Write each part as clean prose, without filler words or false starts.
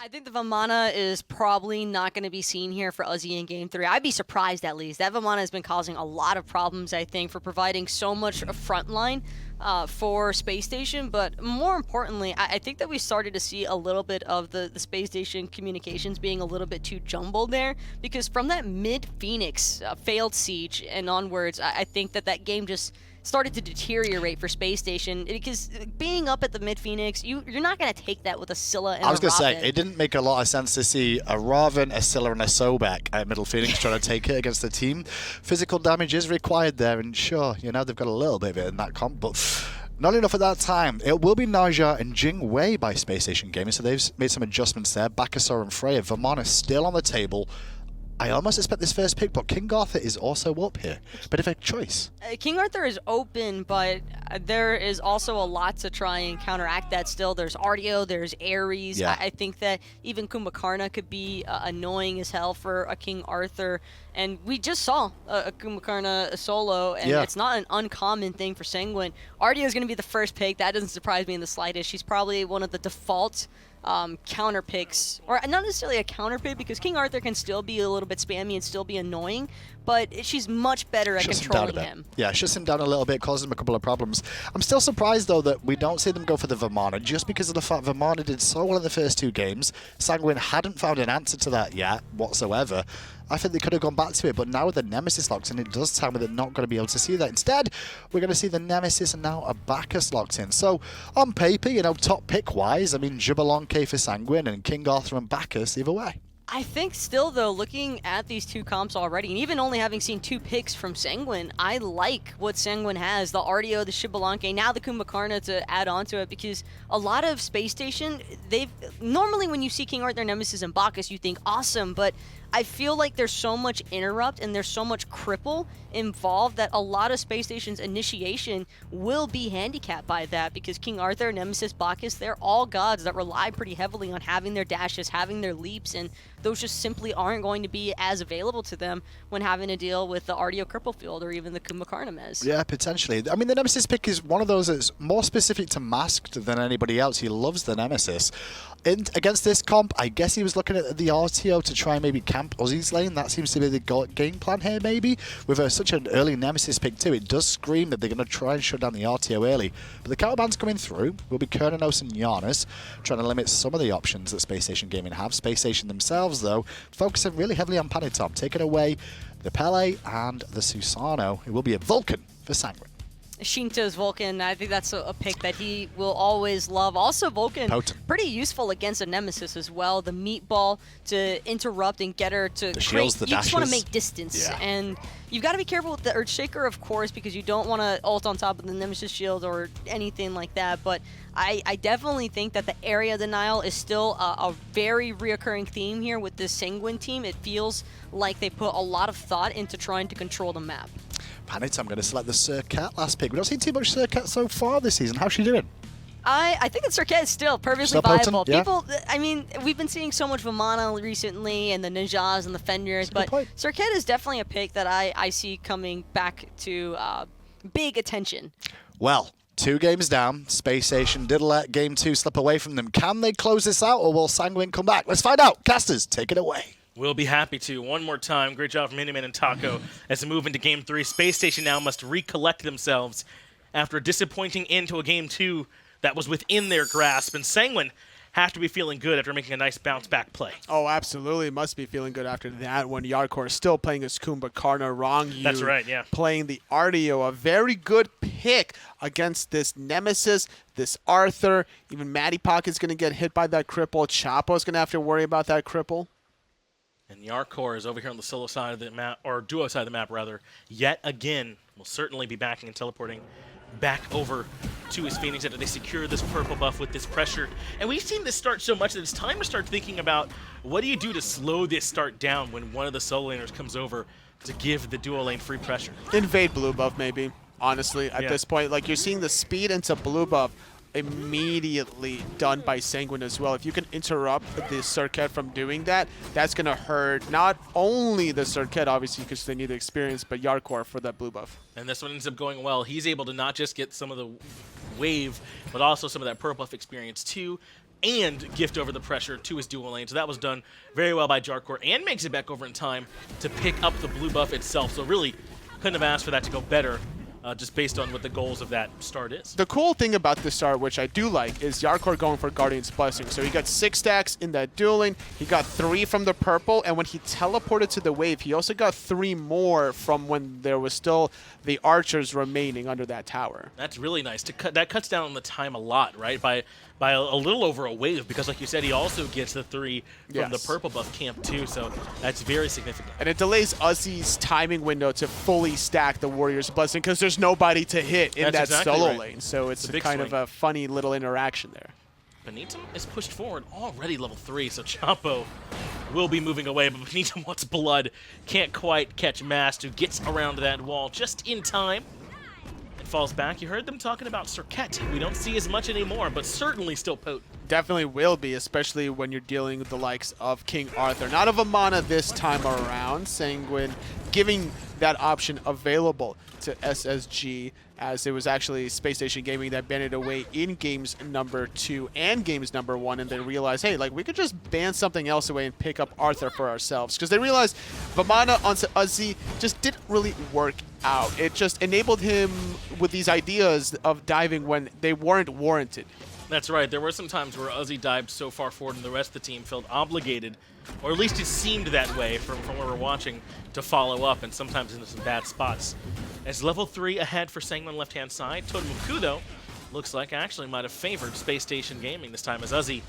I think the Vamana is probably not going to be seen here for Uzzy in Game 3. I'd be surprised at least. That Vamana has been causing a lot of problems, I think, for providing so much frontline for Space Station. But more importantly, I think that we started to see a little bit of the Space Station communications being a little bit too jumbled there. Because from that mid-Phoenix failed siege and onwards, I think that that game just started to deteriorate for Space Station because being up at the mid Phoenix, you're not going to take that with a Scylla and I was a going to say, Raven. it didn't make a lot of sense to see a Raven, a Scylla, and a Sobek at middle Phoenix trying to take it against the team. Physical damage is required there, and sure, you know, they've got a little bit of it in that comp, but not enough at that time. It will be Naja and Jing Wei by Space Station Gaming, so they've made some adjustments there. Bacchus and Freya, Vamana still on the table. I almost expect this first pick, but King Arthur is also up here. Bit of a choice. King Arthur is open, but there is also a lot to try and counteract that still. There's Artio, there's Ares. Yeah. I think that even Kumbhakarna could be annoying as hell for a King Arthur. And we just saw a Kumbhakarna solo, and it's not an uncommon thing for Sanguine. Artio is going to be the first pick. That doesn't surprise me in the slightest. She's probably one of the default counter picks, or not necessarily a counter pick because King Arthur can still be a little bit spammy and still be annoying, but she's much better at controlling him. Yeah, shuts him down a little bit, causes him a couple of problems. I'm still surprised though that we don't see them go for the Vamana just because of the fact Vamana did so well in the first two games. Sanguine hadn't found an answer to that yet whatsoever. I think they could have gone back to it, but now with the Nemesis locked in, it does tell me they're not going to be able to see that. Instead, we're going to see the Nemesis and now a Bacchus locked in. So, on paper, you know, top pick-wise, I mean, Xbalanque for Sanguine and King Arthur and Bacchus either way. I think still, though, looking at these two comps already, and even only having seen two picks from Sanguine, I like what Sanguine has. The Artio, the Xbalanque, now the Kumbhakarna to add on to it, because a lot of Space Station, normally when you see King Arthur, Nemesis, and Bacchus, you think awesome, but I feel like there's so much interrupt and there's so much cripple involved that a lot of Space Station's initiation will be handicapped by that, because King Arthur, Nemesis, Bacchus, they're all gods that rely pretty heavily on having their dashes, having their leaps, and those just simply aren't going to be as available to them when having to deal with the Artio Cripple Field or even the Kumbhakarna Mez. Yeah, potentially. I mean, the Nemesis pick is one of those that's more specific to Masked than anybody else. He loves the Nemesis. Against this comp, I guess he was looking at the Artio to try and maybe camp Uzzy's lane. That seems to be the game plan here, maybe. With such an early Nemesis pick too, it does scream that they're going to try and shut down the Artio early. But the counterband's coming through. Will be Kernanos and Giannis, trying to limit some of the options that Space Station Gaming have. Space Station themselves, though, focusing really heavily on Panitom, taking away the Pele and the Susano. It will be a Vulcan for Sanguine. Sheento's Vulcan, I think that's a pick that he will always love. Also, Vulcan, Potent. pretty useful against a Nemesis as well. The meatball to interrupt and get her to shields, the you just want to dashes. make distance. Yeah. And you've got to be careful with the Earthshaker, of course, because you don't want to ult on top of the Nemesis shield or anything like that. But I definitely think that the area denial is still a very reoccurring theme here with this Sanguine team. It feels like they put a lot of thought into trying to control the map. Panitom going to select the Serqet last pick. We don't see too much Serqet so far this season. How's she doing? I think that Serqet is still perfectly Still viable. potent, yeah. People, I mean, we've been seeing so much Vamana recently and the Ninjas and the Fenders, but Serqet is definitely a pick that I see coming back to big attention. Well, 2 games down. Space Station did let Game 2 slip away from them. Can they close this out, or will Sanguine come back? Let's find out. Casters, take it away. We'll be happy to. One more time. Great job from Miniman and Taco as they move into Game 3. Space Station now must recollect themselves after a disappointing end to a Game 2 that was within their grasp. And Sanguine have to be feeling good after making a nice bounce-back play. Oh, absolutely. Must be feeling good after that when Jarcorrr is still playing his Kumbhakarna, Ronngyu. That's right, yeah. Playing the Artio. A very good pick against this Nemesis, this Arthur. Even Mattypocket's going to get hit by that cripple. Chapo's going to have to worry about that cripple. And Jarcorrr is over here on the solo side of the map, or duo side of the map, rather. Yet again, will certainly be backing and teleporting back over to his Phoenix after they secure this purple buff with this pressure. And we've seen this start so much that it's time to start thinking about what do you do to slow this start down when one of the solo laners comes over to give the duo lane free pressure. Invade blue buff, maybe, honestly, at Yeah. this point. Like, you're seeing the speed into blue buff immediately done by Sanguine as well. If you can interrupt the Serqet from doing that, that's going to hurt not only the Serqet, obviously, because they need the experience, but Jarcorrr for that blue buff. And this one ends up going well. He's able to not just get some of the wave, but also some of that purple buff experience too. and gift over the pressure to his dual lane. So that was done very well by Jarcorrr and makes it back over in time to pick up the blue buff itself. So really couldn't have asked for that to go better. Just based on what the goals of that start is. The cool thing about this start, which I do like, is Jarcorrr going for Guardian's Blessing. So he got 6 stacks in that dueling, he got 3 from the purple, and when he teleported to the wave, he also got 3 more from when there was still the archers remaining under that tower. That's really nice. That cuts down on the time a lot, right? By a little over a wave, because like you said, he also gets the 3 from the purple buff camp too, so that's very significant. And it delays Uzzy's timing window to fully stack the Warrior's Blessing, because there's nobody to hit in that solo lane, so it's a kind of a funny little interaction there. Panitom is pushed forward, already level 3, so Chapo will be moving away, but Panitom wants blood, can't quite catch Mast, who gets around that wall just in time. Falls back. You heard them talking about Serqet. We don't see as much anymore, but certainly still potent. Definitely will be, especially when you're dealing with the likes of King Arthur. Not of Amana this time around. Sanguine giving that option available to SSG, as it was actually Space Station Gaming that banned it away in games number 2 and games number 1, and they realized, hey, like, we could just ban something else away and pick up Arthur for ourselves, because they realized Vamana onto Uzzy just didn't really work out. It just enabled him with these ideas of diving when they weren't warranted. That's right. There were some times where Uzzy dived so far forward and the rest of the team felt obligated, or at least it seemed that way from where we're watching, to follow up, and sometimes into some bad spots. As level 3 ahead for Sanguine left-hand side, Totem of Ku, though, looks like actually might have favored Space Station Gaming this time, as Uzzy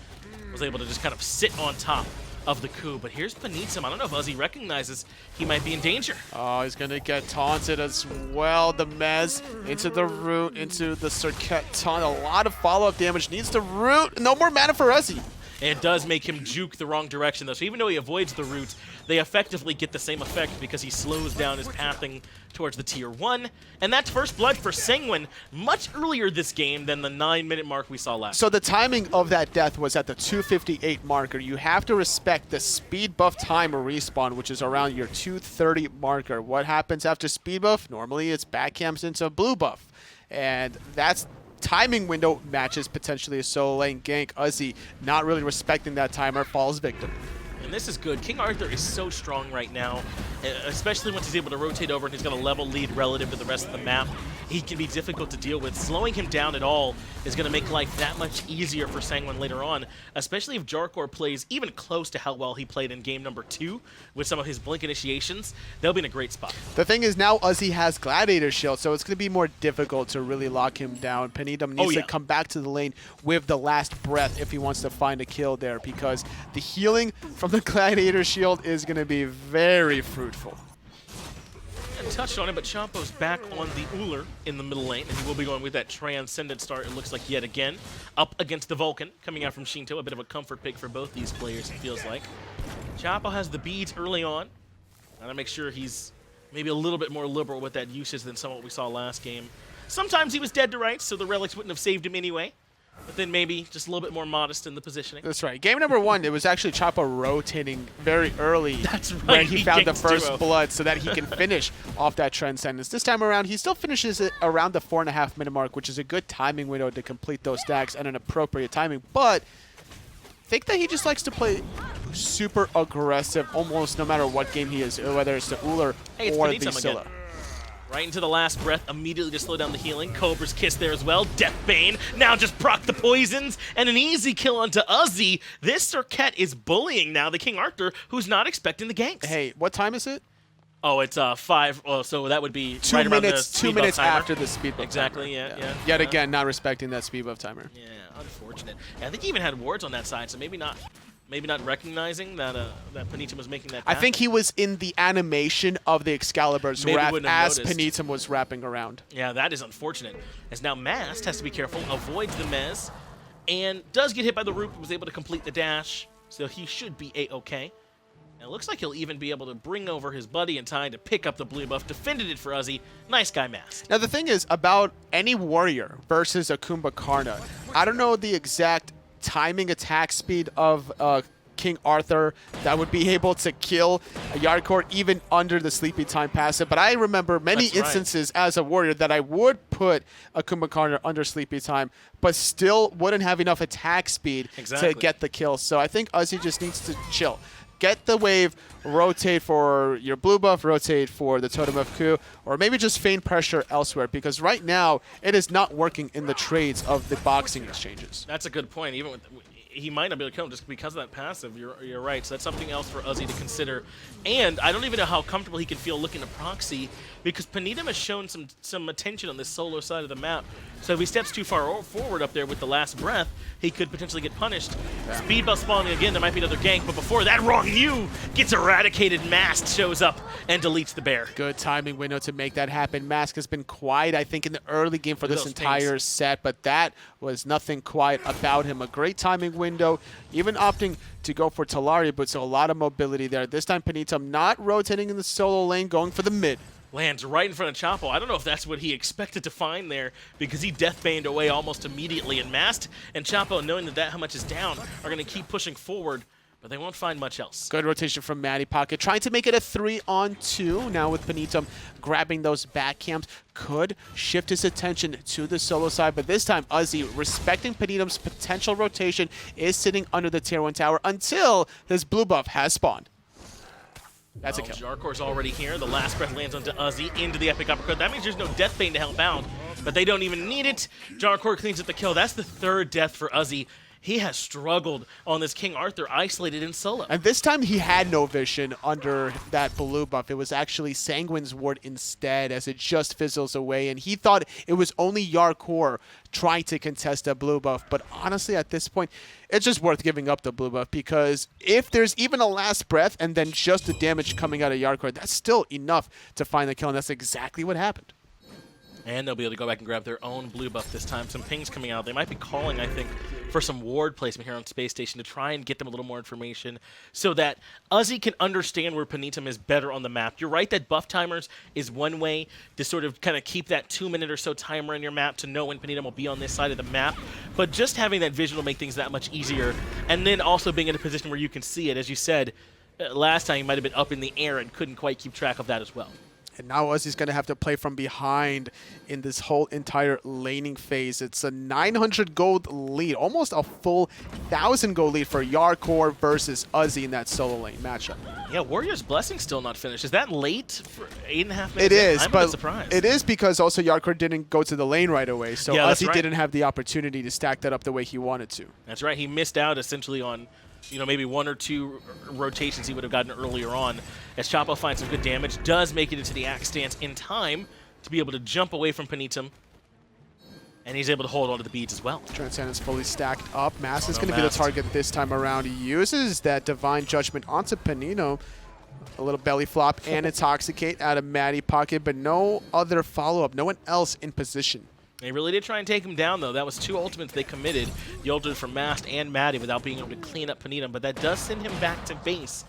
was able to just kind of sit on top of the Ku. But here's Panitom. I don't know if Uzzy recognizes he might be in danger. Oh, he's going to get taunted as well. The Mez into the root, into the Serqet taunt. A lot of follow-up damage. Needs the root. No more mana for Uzzy. It does make him juke the wrong direction, though. So even though he avoids the root, they effectively get the same effect because he slows down his pathing towards the tier 1. And that's first blood for Sanguine much earlier this game than the 9-minute mark we saw last. So the timing of that death was at the 2:58 marker. You have to respect the speed buff timer respawn, which is around your 2:30 marker. What happens after speed buff? Normally it's back camps into blue buff. And that's timing window matches potentially a solo lane gank. Uzzy not really respecting that timer, falls victim. And this is good. King Arthur is so strong right now, especially once he's able to rotate over and he's got a level lead relative to the rest of the map. He can be difficult to deal with. Slowing him down at all is going to make life that much easier for Sanguine later on, especially if Jarcorrr plays even close to how well he played in game number 2 with some of his blink initiations. They'll be in a great spot. The thing is, now Uzzy has Gladiator Shield, so it's going to be more difficult to really lock him down. Panitom needs to come back to the lane with the last breath if he wants to find a kill there, because the healing from the Gladiator Shield is going to be very fruitful. And touched on it, but Chapo's back on the Ullr in the middle lane, and he will be going with that Transcendent start, it looks like, yet again. Up against the Vulcan, coming out from Sheento, a bit of a comfort pick for both these players, it feels like. Chapo has the beads early on, and I make sure he's maybe a little bit more liberal with that usage than some of what we saw last game. Sometimes he was dead to rights, so the relics wouldn't have saved him anyway. But then maybe just a little bit more modest in the positioning. That's right. Game number 1, it was actually Chapo rotating very early. That's right. When he found the first duo. blood so that he can finish off that Transcendence. This time around, he still finishes it around the 4.5-minute mark, which is a good timing window to complete those stacks and an appropriate timing. But I think that he just likes to play super aggressive almost no matter what game he is, whether it's the Ullr or the Scylla. Right into the last breath, immediately to slow down the healing. Cobra's Kiss there as well. Deathbane, now just proc the poisons, and an easy kill onto Uzzy. This Serqet is bullying now the King Arthur, who's not expecting the ganks. Hey, what time is it? Oh, it's 5, so that would be 2 right minutes, around the 2 minutes timer. after the speed buff Exactly, timer. yeah. Yet again, not respecting that speed buff timer. Yeah, unfortunate. Yeah, I think he even had wards on that side, so maybe not recognizing that that Panitom was making that path. I think he was in the animation of the Excalibur's Maybe wrap wouldn't have as noticed. Panitom was wrapping around. Yeah, that is unfortunate. As now Mast has to be careful, avoids the Mez, and does get hit by the root, but was able to complete the dash, so he should be A-okay. And it looks like he'll even be able to bring over his buddy in time to pick up the blue buff, defended it for Uzzy. Nice guy, Mast. Now the thing is, about any warrior versus a Kumbhakarna, I don't know the exact timing attack speed of King Arthur that would be able to kill a Jarcorrr even under the sleepy time passive. But I remember many instances as a warrior that I would put a Kumbhakarna under sleepy time, but still wouldn't have enough attack speed to get the kill. So I think Uzzy just needs to chill. Get the wave, rotate for your blue buff, rotate for the Totem of Ku, or maybe just feign pressure elsewhere, because right now it is not working in the trades of the boxing exchanges. That's a good point. Even with, he might not be able to kill him just because of that passive. You're right. So that's something else for Uzzy to consider. And I don't even know how comfortable he can feel looking to proxy, because Panitom has shown some attention on this solo side of the map. So if he steps too far forward up there with the last breath, he could potentially get punished. Yeah. Speed buff spawning again, there might be another gank, but before that, Ronngyu gets eradicated. Mask shows up and deletes the bear. Good timing window to make that happen. Mask has been quiet, I think, in the early game for this entire set, but that was nothing quiet about him. A great timing window, even opting to go for Talaria, but so a lot of mobility there. This time, Panitom not rotating in the solo lane, going for the mid. Lands right in front of Chapo. I don't know if that's what he expected to find there, because he deathbaned away almost immediately, and Mast and Chapo, knowing that how much is down, are going to keep pushing forward, but they won't find much else. Good rotation from Mattypocket, trying to make it a 3-on-2. Now with Panitom grabbing those back camps, could shift his attention to the solo side, but this time Uzzy, respecting Panitom's potential rotation, is sitting under the tier 1 tower until his blue buff has spawned. That's a kill. Jarcorr's already here. The last breath lands onto Uzzy into the epic uppercut. That means there's no deathbane to help out, but they don't even need it. Jarcorrr cleans up the kill. That's the third death for Uzzy. He has struggled on this King Arthur, isolated in solo. And this time he had no vision under that blue buff. It was actually Sanguine's ward instead, as it just fizzles away. And he thought it was only Jarcorrr trying to contest that blue buff. But honestly, at this point, it's just worth giving up the blue buff, because if there's even a last breath and then just the damage coming out of Jarcorrr, that's still enough to find the kill. And that's exactly what happened. And they'll be able to go back and grab their own blue buff this time. Some pings coming out. They might be calling, I think, for some ward placement here on Space Station to try and get them a little more information so that Uzzy can understand where Panitom is better on the map. You're right that buff timers is one way to sort of kind of keep that 2-minute or so timer in your map to know when Panitom will be on this side of the map. But just having that vision will make things that much easier. And then also being in a position where you can see it. As you said, last time you might have been up in the air and couldn't quite keep track of that as well. And now Uzzy's going to have to play from behind in this whole entire laning phase. It's a 900 gold lead, almost a full 1,000 gold lead for Jarcorrr versus Uzzy in that solo lane matchup. Yeah, Warrior's Blessing still not finished. Is that late for 8.5 minutes? It is, I'm but surprised. It is because also Jarcorrr didn't go to the lane right away, so yeah, Uzzy didn't have the opportunity to stack that up the way he wanted to. That's right. He missed out essentially on, you know, maybe 1 or 2 rotations he would have gotten earlier on. As Chapo finds some good damage, does make it into the axe stance in time to be able to jump away from Panitom. And he's able to hold onto the beads as well. Transcendence fully stacked up. Mass is going to be the target this time around. He uses that Divine Judgment onto Panitom. A little belly flop and Intoxicate out of Mattypocket, but no other follow-up. No one else in position. They really did try and take him down, though. That was 2 ultimates they committed. The ultimate from Mast and Matty without being able to clean up Panitom, but that does send him back to base.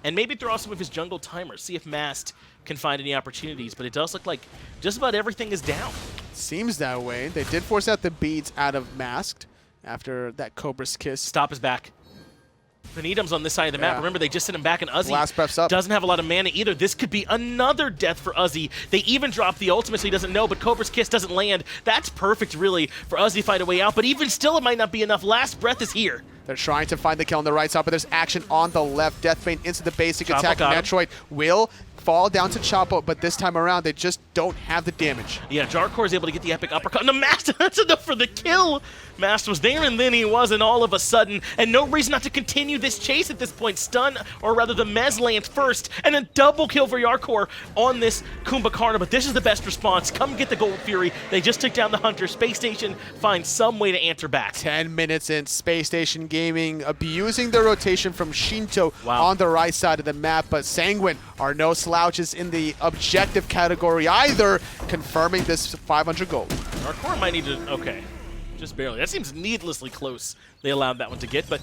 And maybe throw out some of his jungle timers, see if Mast can find any opportunities, but it does look like just about everything is down. Seems that way. They did force out the beads out of Masked after that Cobra's Kiss. Stop is back. Panitom's on this side of the map. Remember, they just sent him back, and Uzzy last breath's up. Doesn't have a lot of mana either. This could be another death for Uzzy. They even dropped the ultimate, so he doesn't know, but Cobra's Kiss doesn't land. That's perfect, really, for Uzzy to find a way out, but even still, it might not be enough. Last breath is here. They're trying to find the kill on the right side, but there's action on the left. Deathbane into the basic attack. Netrioid will fall down to Chapo, but this time around, they just don't have the damage. Yeah, Jarcorrr is able to get the epic uppercut. No, Mast, that's enough for the kill. Mast was there, and then he wasn't all of a sudden. And no reason not to continue this chase at this point. Stun, or rather the Mez lands first, and a double kill for Jarcorrr on this Kumbhakarna. But this is the best response. Come get the Gold Fury. They just took down the Hunter. Space Station finds some way to answer back. 10 minutes in, Space Station Gaming abusing the rotation from Sheento on the right side of the map, but Sanguine are no slouches in the objective category either, confirming this 500 gold. Jarcorrr might need to, okay, just barely. That seems needlessly close. They allowed that one to get, but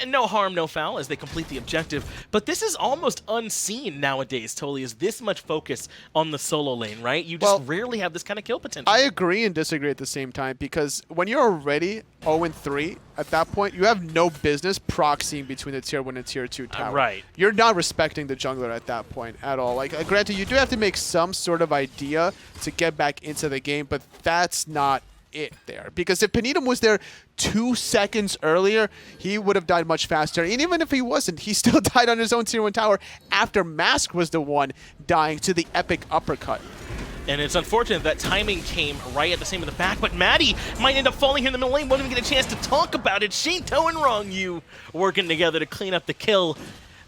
no harm, no foul as they complete the objective. But this is almost unseen nowadays, Toli, is this much focus on the solo lane, right? You just rarely have this kind of kill potential. I agree and disagree at the same time, because when you're already 0-3, at that point, you have no business proxying between the tier 1 and tier 2 tower. Right. You're not respecting the jungler at that point at all. Like, granted, you do have to make some sort of idea to get back into the game, but that's not it there. Because if Panitom was there 2 seconds earlier, he would have died much faster. And even if he wasn't, he still died on his own tier 1 tower after Mask was the one dying to the epic uppercut. And it's unfortunate that timing came right at the same in the back, but Matty might end up falling here in the middle lane, won't even get a chance to talk about it. Sheento and Ronngyu working together to clean up the kill.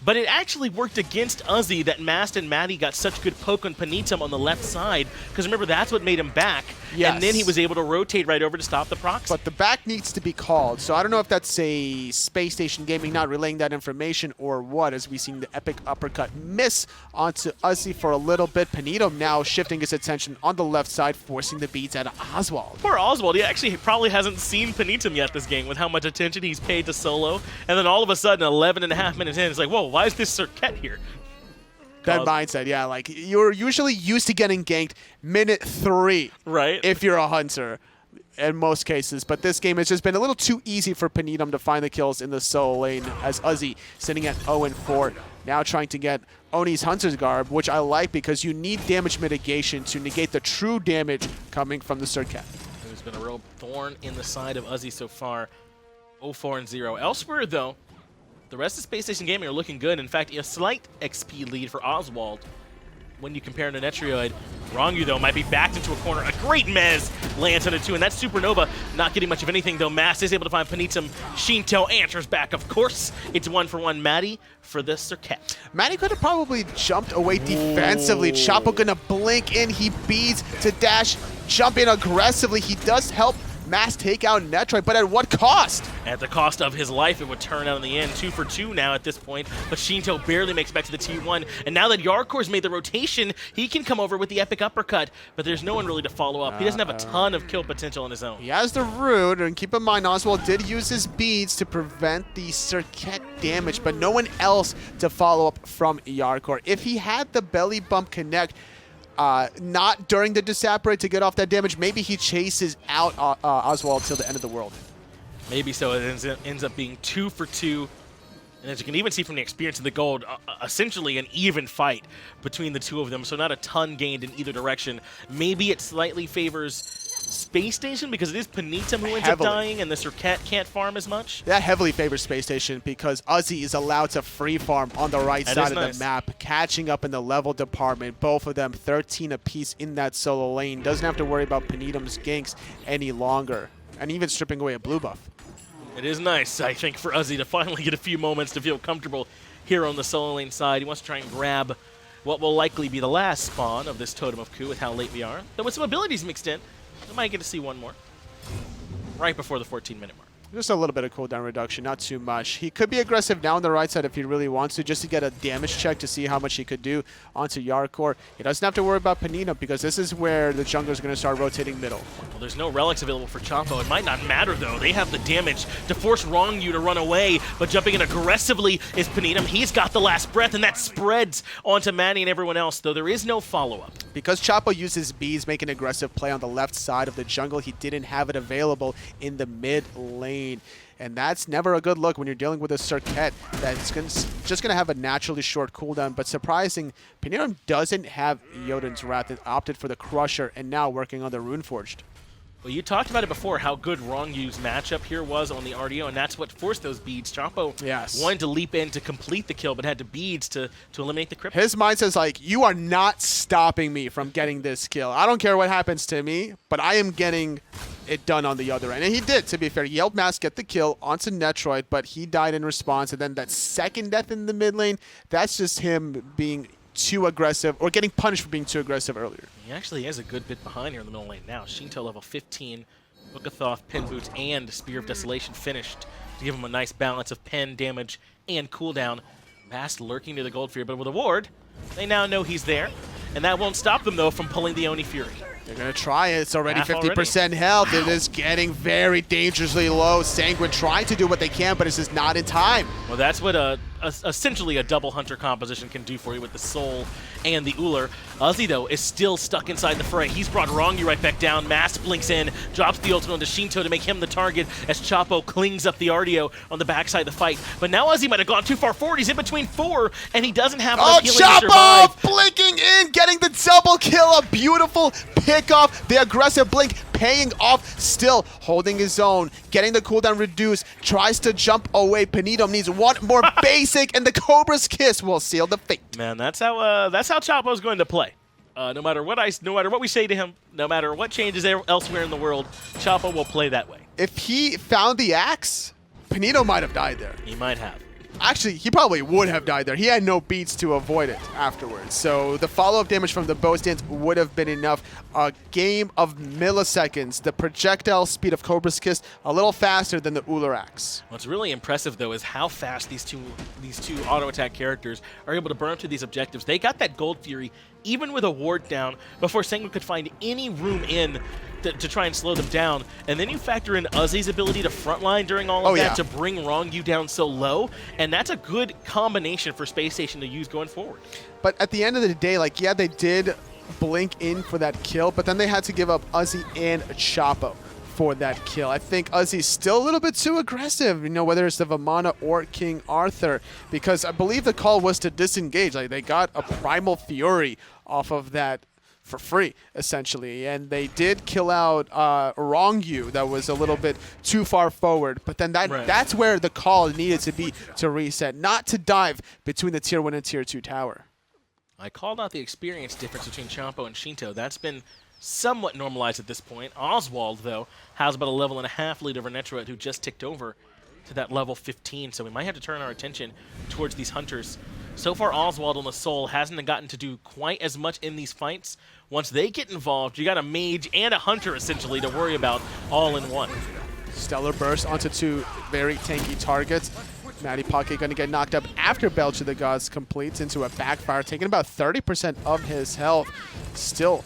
But it actually worked against Uzzy that Mast and Matty got such good poke on Panitom on the left side, because remember, that's what made him back. Yes. And then he was able to rotate right over to stop the procs. But the back needs to be called, so I don't know if that's a Space Station Gaming not relaying that information or what, as we've seen the epic uppercut miss onto Uzzy for a little bit. Panitom now shifting his attention on the left side, forcing the beats out of Oswaald. Poor Oswaald, he actually probably hasn't seen Panitom yet this game with how much attention he's paid to solo. And then all of a sudden, 11.5 minutes in, it's like, whoa, why is this Serqet here? That mindset, yeah, like you're usually used to getting ganked minute 3, right? If you're a hunter, in most cases. But this game has just been a little too easy for Panitom to find the kills in the solo lane, as Uzzy sitting at 0-4, now trying to get Oni's Hunter's Garb, which I like because you need damage mitigation to negate the true damage coming from the Serqet. There's been a real thorn in the side of Uzzy so far, 0-4-0. Elsewhere, though, the rest of Space Station Gaming are looking good. In fact, a slight XP lead for Oswaald when you compare him to Netrioid. Ronngyu, though, might be backed into a corner. A great mez lands on it, too, and that's Supernova not getting much of anything, though. Mass is able to find Panitom. Sheento answers back, of course. It's 1-for-1 Matty for the Serqet. Matty could have probably jumped away defensively. Chapo gonna blink in. He beads to dash, jump in aggressively. He does help Mass take out Netrioid, but at what cost? At the cost of his life, it would turn out in the end. 2-for-2 now at this point, but Sheento barely makes it back to the T1. And now that Jarcorr's made the rotation, he can come over with the epic uppercut, but there's no one really to follow up. He doesn't have a ton of kill potential on his own. He has the root, and keep in mind, Oswaald did use his beads to prevent the Serqet damage, but no one else to follow up from Jarcorrr. If he had the belly bump connect, not during the disapparate to get off that damage, maybe he chases out Oswaald till the end of the world. Maybe so. It ends up being 2-for-2. And as you can even see from the experience of the gold, essentially an even fight between the two of them. So not a ton gained in either direction. Maybe it slightly favors Space Station because it is Panitom who ends up dying and the Serqet can't farm as much. That heavily favors Space Station because Uzzy is allowed to free farm on the right side of the map, catching up in the level department. Both of them 13 apiece in that solo lane. Doesn't have to worry about Panitom's ganks any longer, and even stripping away a blue buff. It is nice, I think, for Uzzy to finally get a few moments to feel comfortable here on the solo lane side. He wants to try and grab what will likely be the last spawn of this Totem of Coup with how late we are. Though with some abilities mixed in, we might get to see one more right before the 14-minute mark. Just a little bit of cooldown reduction, not too much. He could be aggressive now on the right side if he really wants to, just to get a damage check to see how much he could do onto Jarcorrr. He doesn't have to worry about Panitom because this is where the jungler is going to start rotating middle. Well, there's no relics available for Chapo. It might not matter, though. They have the damage to force Ronngyu to run away, but jumping in aggressively is Panitom. He's got the last breath, and that spreads onto Matty and everyone else, though there is no follow-up. Because Chapo uses bees, make an aggressive play on the left side of the jungle, he didn't have it available in the mid lane. And that's never a good look when you're dealing with a Serqet that's just going to have a naturally short cooldown. But surprising, Panitom doesn't have Jotun's Wrath. It opted for the Crusher and now working on the Runeforged. Well, you talked about it before, how good Rongyu's matchup here was on the Artio, and that's what forced those beads. Chapo wanted to leap in to complete the kill, but had to beads to eliminate the crypt. His mindset's like, you are not stopping me from getting this kill. I don't care what happens to me, but I am getting it done on the other end. And he did, to be fair. He helped Mask get the kill onto Netrioid, but he died in response. And then that second death in the mid lane, that's just him being too aggressive or getting punished for being too aggressive earlier. He actually has a good bit behind here in the middle lane now. Sheento level 15, Book of Thoth, Pin Boots, and Spear of Desolation finished to give him a nice balance of pen, damage, and cooldown. Mask lurking near the Gold Fury, but with a ward, they now know he's there. And that won't stop them, though, from pulling the Oni Fury. They're going to try it. It's already Half 50% health. It is getting very dangerously low. Sanguine trying to do what they can, but it's just not in time. Well, that's what essentially a double hunter composition can do for you with the Soul and the Ullr. Uzzy, though, is still stuck inside the fray. He's brought Ronngyu right back down. Mass blinks in, drops the ultimate onto Sheento to make him the target as Chapo clings up the Artio on the backside of the fight. But now Uzzy might have gone too far forward. He's in between 4, and he doesn't have enough healing to survive. Chapo blinking in, getting the double kill. A beautiful pick off. The aggressive blink paying off, still holding his own, getting the cooldown reduced, tries to jump away. Panitom needs one more basic, and the Cobra's Kiss will seal the fate. Man, that's how Chapo's going to play. No matter what we say to him, no matter what changes elsewhere in the world, Chapo will play that way. If he found the axe, Panitom might have died there. He might have. Actually, he probably would have died there. He had no beats to avoid it afterwards. So the follow-up damage from the bow stance would have been enough. A game of milliseconds. The projectile speed of Cobra's Kiss a little faster than the Ullr axe. What's really impressive, though, is how fast these two auto-attack characters are able to burn through these objectives. They got that Gold Fury, even with a ward down, before Sanguine could find any room in to try and slow them down. And then you factor in Uzzy's ability to frontline during all of that to bring Ronngyu down so low, and that's a good combination for Spacestation to use going forward. But at the end of the day, like, yeah, they did blink in for that kill, but then they had to give up Uzzy and Chapo for that kill. I think Uzzy's still a little bit too aggressive, you know, whether it's the Vamana or King Arthur, because I believe the call was to disengage. Like, they got a Primal Fury off of that for free, essentially, and they did kill out Ronngyu. That was a little bit too far forward, but then that's where the call needed to be to reset, not to dive between the Tier 1 and Tier 2 tower. I called out the experience difference between Chapo and Sheento. That's been somewhat normalized at this point. Oswaald, though, has about a level and a half lead over Netrioid, who just ticked over to that level 15, so we might have to turn our attention towards these hunters. So far, Oswaald on the Soul hasn't gotten to do quite as much in these fights. Once they get involved, you got a mage and a hunter, essentially, to worry about all in one. Stellar Burst onto 2 very tanky targets. Mattypocket going to get knocked up after Belch of the Gods completes into a backfire, taking about 30% of his health. Still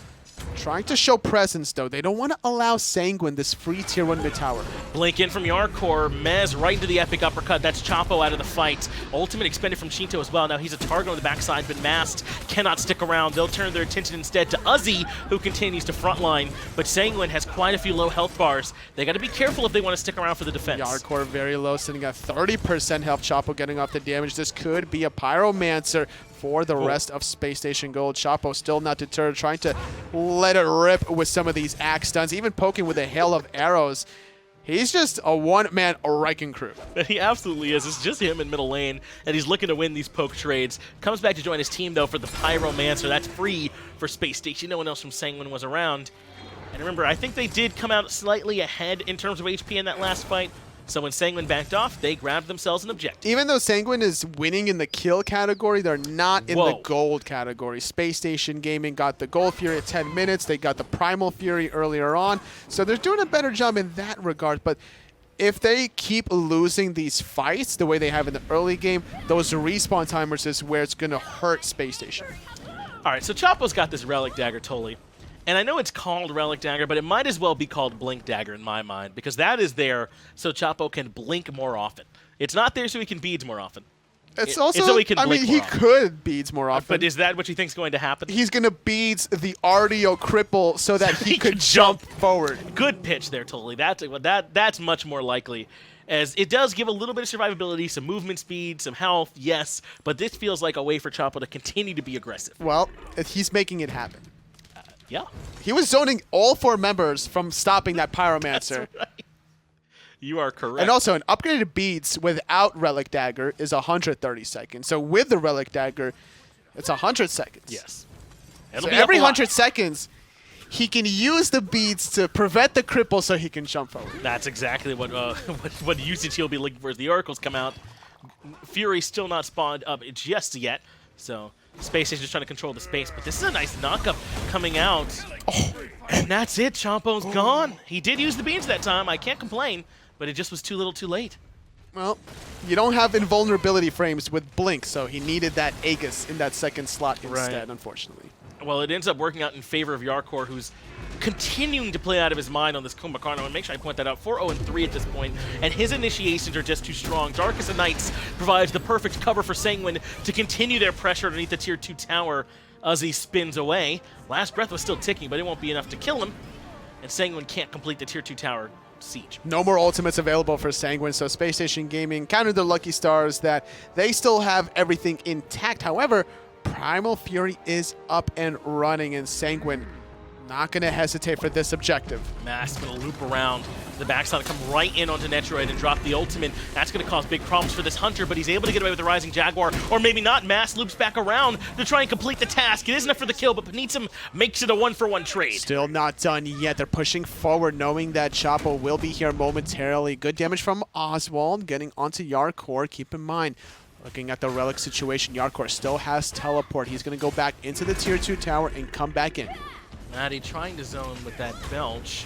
trying to show presence, though. They don't want to allow Sanguine this free Tier 1 mid tower. Blink in from Jarcorrr. Mez right into the epic uppercut. That's Chapo out of the fight. Ultimate expended from Sheento as well. Now he's a target on the backside, but masked. Cannot stick around. They'll turn their attention instead to Uzzy, who continues to frontline. But Sanguine has quite a few low health bars. They got to be careful if they want to stick around for the defense. Jarcorrr very low, sitting at 30% health. Chapo getting off the damage. This could be a Pyromancer for the rest of Spacestation Gold. Chapo still not deterred, trying to let it rip with some of these axe stunts, even poking with a hail of arrows. He's just a one-man wrecking crew. He absolutely is. It's just him in middle lane, and he's looking to win these poke trades. Comes back to join his team, though, for the Pyromancer. That's free for Space Station. No one else from Sanguine was around. And remember, I think they did come out slightly ahead in terms of HP in that last fight. So when Sanguine backed off, they grabbed themselves an objective. Even though Sanguine is winning in the kill category, they're not in the gold category. Space Station Gaming got the Gold Fury at 10 minutes. They got the Primal Fury earlier on. So they're doing a better job in that regard. But if they keep losing these fights the way they have in the early game, those respawn timers is where it's going to hurt Space Station. All right, so Chapo's got this Relic Dagger, Tully. And I know it's called Relic Dagger, but it might as well be called Blink Dagger in my mind, because that is there so Chapo can blink more often. It's not there so he can beads more often. It's also, so he can I mean, he could beads more often. But is that what you think is going to happen? He's going to beads the Artio cripple so that he could jump forward. Good pitch there, Tully. That's much more likely. As it does give a little bit of survivability, some movement speed, some health, yes, but this feels like a way for Chapo to continue to be aggressive. Well, he's making it happen. Yeah. He was zoning all 4 members from stopping that Pyromancer. That's right. You are correct. And also, an upgraded beads without Relic Dagger is 130 seconds. So with the Relic Dagger, it's 100 seconds. Yes. So every 100 seconds, he can use the beads to prevent the cripple so he can jump forward. That's exactly what usage he'll be looking for as the oracles come out. Fury still not spawned up just yet, so Space Station's trying to control the space, but this is a nice knockup coming out. Oh, and that's it. Chapo's gone. He did use the beans that time. I can't complain, but it just was too little too late. Well, you don't have invulnerability frames with Blink, so he needed that Aegis in that second slot instead, unfortunately. Well, it ends up working out in favor of Jarcorrr, who's continuing to play out of his mind on this Kumbhakarna. I want to make sure I point that out. 4-0-3 at this point, and his initiations are just too strong. Darkest of Nights provides the perfect cover for Sanguine to continue their pressure underneath the Tier 2 tower. Uzzy spins away. Last breath was still ticking, but it won't be enough to kill him, and Sanguine can't complete the Tier 2 tower siege. No more ultimates available for Sanguine, so Spacestation Gaming counted their lucky stars that they still have everything intact. However, Primal Fury is up and running, and Sanguine not going to hesitate for this objective. Mask going to loop around the backside, come right in onto Netrioid and drop the ultimate. That's going to cause big problems for this Hunter, but he's able to get away with the Rising Jaguar, or maybe not. Mask loops back around to try and complete the task. It isn't enough for the kill, but Panitom makes it a 1-for-1 trade. Still not done yet. They're pushing forward, knowing that Chapo will be here momentarily. Good damage from Oswaald, getting onto Jarcorrr. Keep in mind, looking at the relic situation, Jarcorrr still has teleport. He's going to go back into the Tier 2 tower and come back in. Matty trying to zone with that belch,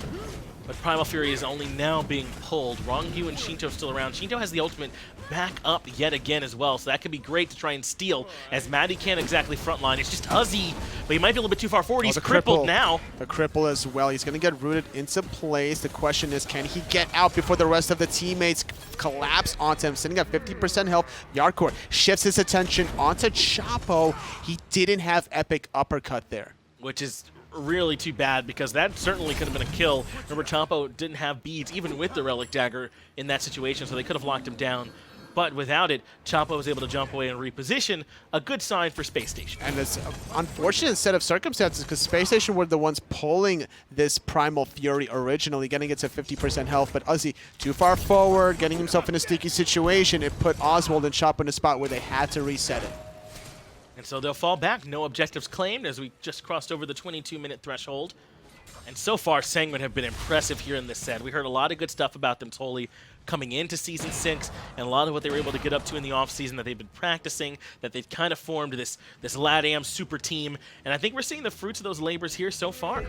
but Primal Fury is only now being pulled. Ronngyu and Sheento still around. Sheento has the ultimate back up yet again as well, so that could be great to try and steal, as Matty can't exactly frontline. It's just Uzzy, but he might be a little bit too far forward. He's crippled now. The cripple as well. He's going to get rooted into place. The question is, can he get out before the rest of the teammates collapse onto him? Sitting at 50% health, Jarcorrr shifts his attention onto Chapo. He didn't have epic uppercut there, which is really too bad, because that certainly could have been a kill. Remember, Chapo didn't have beads, even with the Relic Dagger in that situation, so they could have locked him down. But without it, Chapo was able to jump away and reposition. A good sign for Space Station. And it's an unfortunate set of circumstances, because Space Station were the ones pulling this Primal Fury originally, getting it to 50% health. But Uzzy, too far forward, getting himself in a sticky situation. It put Oswaald and Chapo in a spot where they had to reset it. And so they'll fall back. No objectives claimed, as we just crossed over the 22-minute threshold. And so far, Sanguine have been impressive here in this set. We heard a lot of good stuff about them totally coming into Season 6, and a lot of what they were able to get up to in the offseason, that they've been practicing, that they've kind of formed this LATAM super team. And I think we're seeing the fruits of those labors here so far.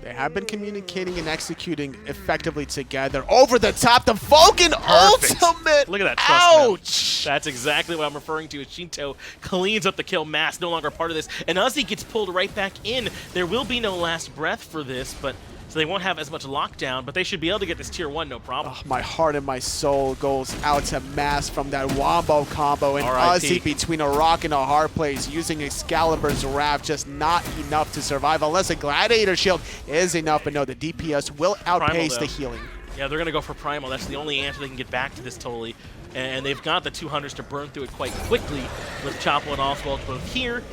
They have been communicating and executing effectively together. Over the top, the Vulcan ultimate! Look at that trust, ouch! Man. That's exactly what I'm referring to. As Sheento cleans up the kill. Mass no longer part of this. And Uzzy gets pulled right back in. There will be no last breath for this, but so they won't have as much lockdown, but they should be able to get this Tier 1 no problem. Oh, my heart and my soul goes out to Mass from that wombo combo, and Uzzy between a rock and a hard place, using Excalibur's Wrath, just not enough to survive, unless a Gladiator Shield is enough. But no, the DPS will outpace the healing. Yeah, they're going to go for Primal. That's the only answer they can get back to this totally. And they've got the 200s to burn through it quite quickly, with Chapo and Oswaald both here.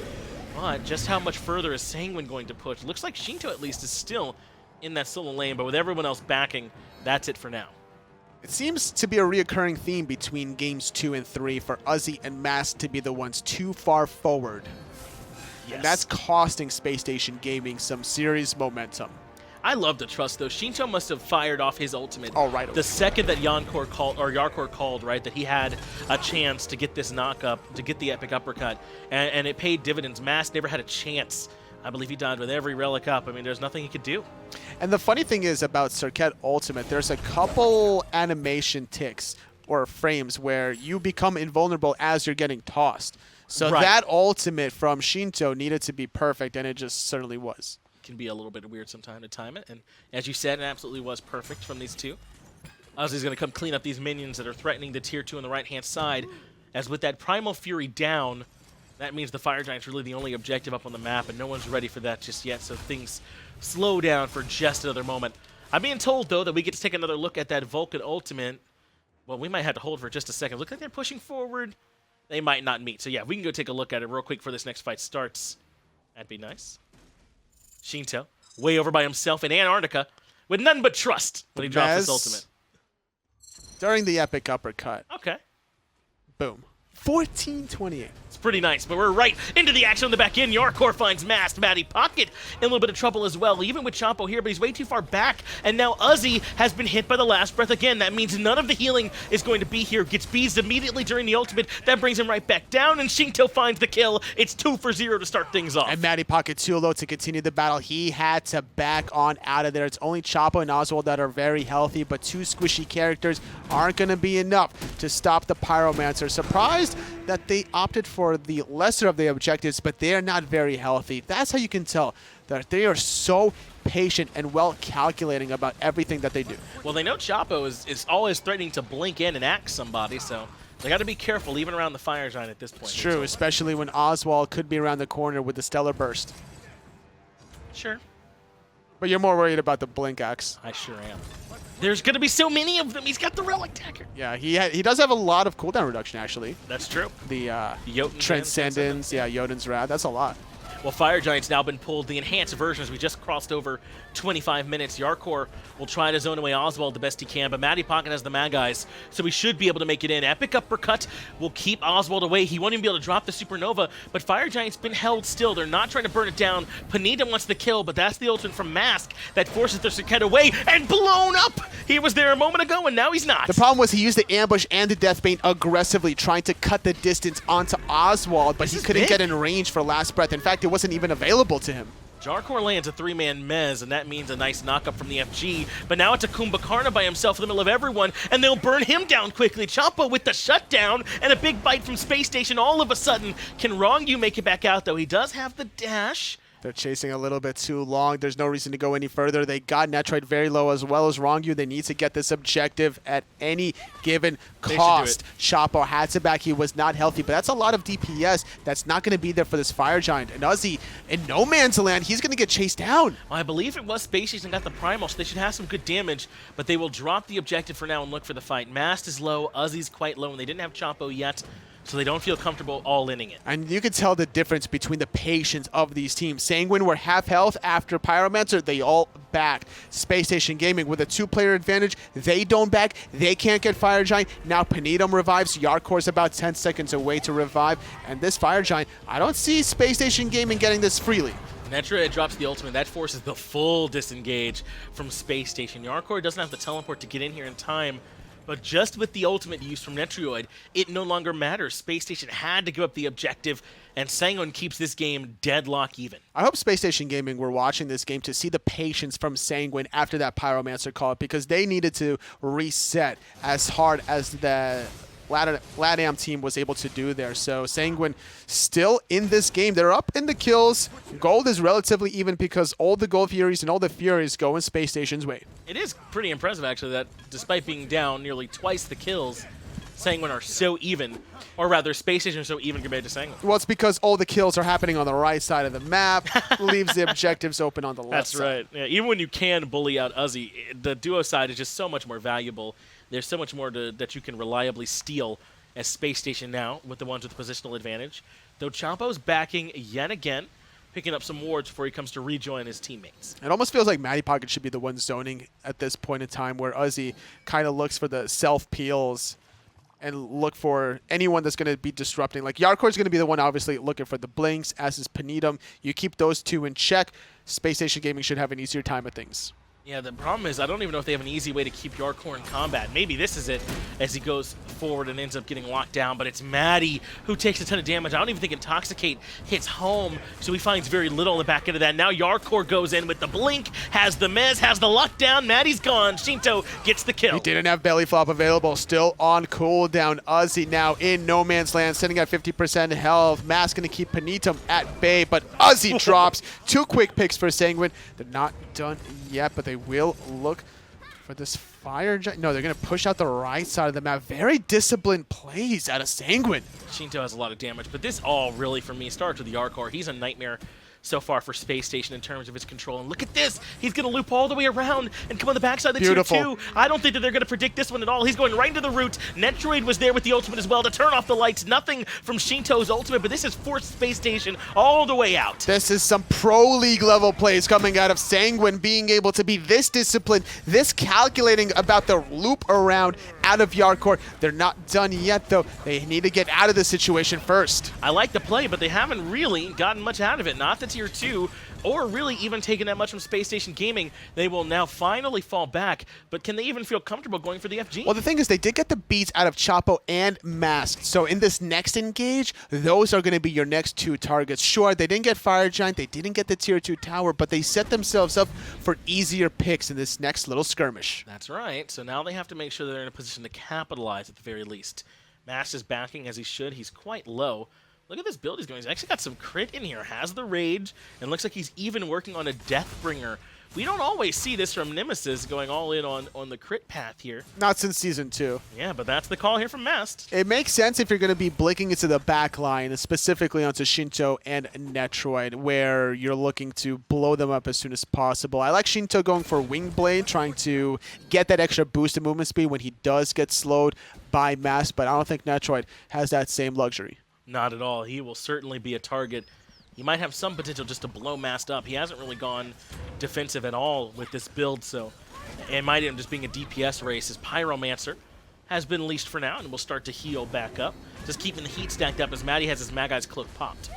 But just how much further is Sanguine going to push? Looks like Sheento at least is still in that solo lane, but with everyone else backing, that's it for now. It seems to be a reoccurring theme between games 2 and 3 for Uzzy and Mask to be the ones too far forward. Yes. And that's costing Space Station Gaming some serious momentum. I love the trust, though. Sheento must have fired off his ultimate the second that Jarcorrr called, right, that he had a chance to get this knock-up, to get the epic uppercut, and it paid dividends. Mask never had a chance. I believe he died with every relic up. I mean, there's nothing he could do. And the funny thing is about Serqet Ultimate, there's a couple animation ticks or frames where you become invulnerable as you're getting tossed. So that ultimate from Sheento needed to be perfect, and it just certainly was. Can be a little bit weird sometime to time it, and as you said, it absolutely was perfect from these two. Uzzy's going to come clean up these minions that are threatening the Tier 2 on the right-hand side, as with that Primal Fury down, that means the Fire Giant's really the only objective up on the map, and no one's ready for that just yet, so things slow down for just another moment. I'm being told, though, that we get to take another look at that Vulcan ultimate. Well, we might have to hold for just a second. Look like they're pushing forward. They might not meet. So, yeah, we can go take a look at it real quick before this next fight starts. That'd be nice. Sheento, way over by himself in Antarctica, with none but trust when he drops his ultimate. During the epic uppercut. Okay. Boom. 14-28. It's pretty nice, but we're right into the action on the back end. Jarcorrr finds Masked. Mattypocket in a little bit of trouble as well, even with Chapo here, but he's way too far back. And now Uzzy has been hit by the last breath again. That means none of the healing is going to be here. Gets beezed immediately during the ultimate. That brings him right back down, and Sheento finds the kill. It's 2-for-0 to start things off. And Mattypocket too low to continue the battle. He had to back on out of there. It's only Chapo and Oswaald that are very healthy, but two squishy characters aren't going to be enough to stop the Pyromancer. Surprised that they opted for the lesser of the objectives, but they are not very healthy. That's how you can tell that they are so patient and well calculating about everything that they do. Well, they know Chapo is always threatening to blink in and axe somebody, so they got to be careful even around the Fire Giant at this point. It's true, especially when Oswaald could be around the corner with the Stellar Burst. Sure. But you're more worried about the Blink Axe. I sure am. There's going to be so many of them. He's got the Relic Dagger. Yeah, he does have a lot of cooldown reduction, actually. That's true. The Jotun Transcendence, yeah, Jotun's Wrath, that's a lot. Well, Fire Giant's now been pulled. The enhanced version, as we just crossed over 25 minutes. Jarcorrr will try to zone away Oswaald the best he can, but Mattypocket has the Mageyes, so we should be able to make it in. Epic Uppercut will keep Oswaald away. He won't even be able to drop the Supernova, but Fire Giant's been held still. They're not trying to burn it down. Panitom wants the kill, but that's the ultimate from Mask that forces their Serqet away and blown up. He was there a moment ago, and now he's not. The problem was he used the ambush and the Deathbane aggressively, trying to cut the distance onto Oswaald, but he couldn't get in range for last breath. In fact, it wasn't even available to him. Jarcorrr lands a 3-man mez, and that means a nice knockup from the FG. But now it's a Kumbhakarna by himself in the middle of everyone, and they'll burn him down quickly. Chapo with the shutdown and a big bite from Space Station all of a sudden. Can Ronngyu make it back out, though? He does have the dash. They're chasing a little bit too long. There's no reason to go any further. They got Netrioid very low as well as Ronngyu. They need to get this objective at any given cost. Chapo had to back. He was not healthy, but that's a lot of DPS that's not going to be there for this Fire Giant. And Uzzy, in no man's land, he's going to get chased down. Well, I believe it was Space Station got the Primal, so they should have some good damage, but they will drop the objective for now and look for the fight. Mast is low, Uzzy's quite low, and they didn't have Chapo yet, so they don't feel comfortable all-inning it. And you can tell the difference between the patience of these teams. Sanguine were half health after Pyromancer. They all backed. Space Station Gaming with a 2-player advantage. They don't back. They can't get Fire Giant. Now Panitom revives. Jarcorr's about 10 seconds away to revive. And this Fire Giant, I don't see Space Station Gaming getting this freely. Netrioid drops the ultimate. That forces the full disengage from Space Station. Jarcorrr doesn't have the teleport to get in here in time, but just with the ultimate use from Netrioid, it no longer matters. Space Station had to give up the objective, and Sanguine keeps this game deadlock even. I hope Space Station Gaming were watching this game to see the patience from Sanguine after that Pyromancer call, because they needed to reset as hard as the LATAM team was able to do there. So Sanguine still in this game. They're up in the kills. Gold is relatively even because all the Gold Furies and all the Furies go in Space Station's way. It is pretty impressive, actually, that despite being down nearly twice the kills, Sanguine are so even, or rather, Space Station are so even compared to Sanguine. Well, it's because all the kills are happening on the right side of the map, leaves the objectives open on the left side. That's right. Yeah, even when you can bully out Uzzy, the duo side is just so much more valuable. There's so much more that you can reliably steal as Space Station now with the ones with positional advantage. Though Chapo's backing yet again, picking up some wards before he comes to rejoin his teammates. It almost feels like Mattypocket should be the one zoning at this point in time, where Uzzy kind of looks for the self-peels and look for anyone that's going to be disrupting. Like Jarcorr's going to be the one obviously looking for the blinks, as is Panitom. You keep those two in check, Space Station Gaming should have an easier time with things. Yeah, the problem is I don't even know if they have an easy way to keep Jarcorrr in combat. Maybe this is it as he goes forward and ends up getting locked down, but it's Matty who takes a ton of damage. I don't even think Intoxicate hits home, so he finds very little in the back end of that. Now Jarcorrr goes in with the blink, has the mez, has the lockdown. Matty's gone. Sheento gets the kill. He didn't have belly flop available, still on cooldown. Uzzy now in no man's land, sitting at 50% health. Mask going to keep Panitom at bay, but Uzzy drops. 2 quick picks for Sanguine. They're not done yet, but they will look for this Fire Giant. No, they're going to push out the right side of the map. Very disciplined plays out of Sanguine. Sheento has a lot of damage, but this all really, for me, starts with the Jarcorrr. He's a nightmare so far for Space Station in terms of his control. And look at this. He's going to loop all the way around and come on the backside of the tier 2. I don't think that they're going to predict this one at all. He's going right into the root. Netrioid was there with the ultimate as well to turn off the lights. Nothing from Sheento's ultimate, but this is forced Space Station all the way out. This is some Pro League level plays coming out of Sanguine, being able to be this disciplined, this calculating about the loop around out of Jarcorrr. They're not done yet, though. They need to get out of this situation first. I like the play, but they haven't really gotten much out of it. Not the tier 2, or really even taken that much from Space Station Gaming. They will now finally fall back, but can they even feel comfortable going for the FG? Well, the thing is, they did get the beats out of Chapo and Mask, so in this next engage, those are going to be your next 2 targets. Sure, they didn't get Fire Giant, they didn't get the tier 2 tower, but they set themselves up for easier picks in this next little skirmish. That's right, so now they have to make sure they're in a position to capitalize at the very least. Mast is backing as he should. He's quite low. Look at this build he's going. He's actually got some crit in here. Has the rage, and looks like he's even working on a Deathbringer. We don't always see this from Nemesis going all in on the crit path here. Not since Season 2. Yeah, but that's the call here from Mast. It makes sense if you're going to be blinking into the back line, specifically onto Sheento and Netrioid, where you're looking to blow them up as soon as possible. I like Sheento going for Wing Blade, trying to get that extra boost in movement speed when he does get slowed by Mast, but I don't think Netrioid has that same luxury. Not at all. He will certainly be a target. He might have some potential just to blow Mast up. He hasn't really gone defensive at all with this build, so it might end up just being a DPS race. His Pyromancer has been unleashed for now and will start to heal back up. Just keeping the heat stacked up as Matty has his Magai's Cloak popped.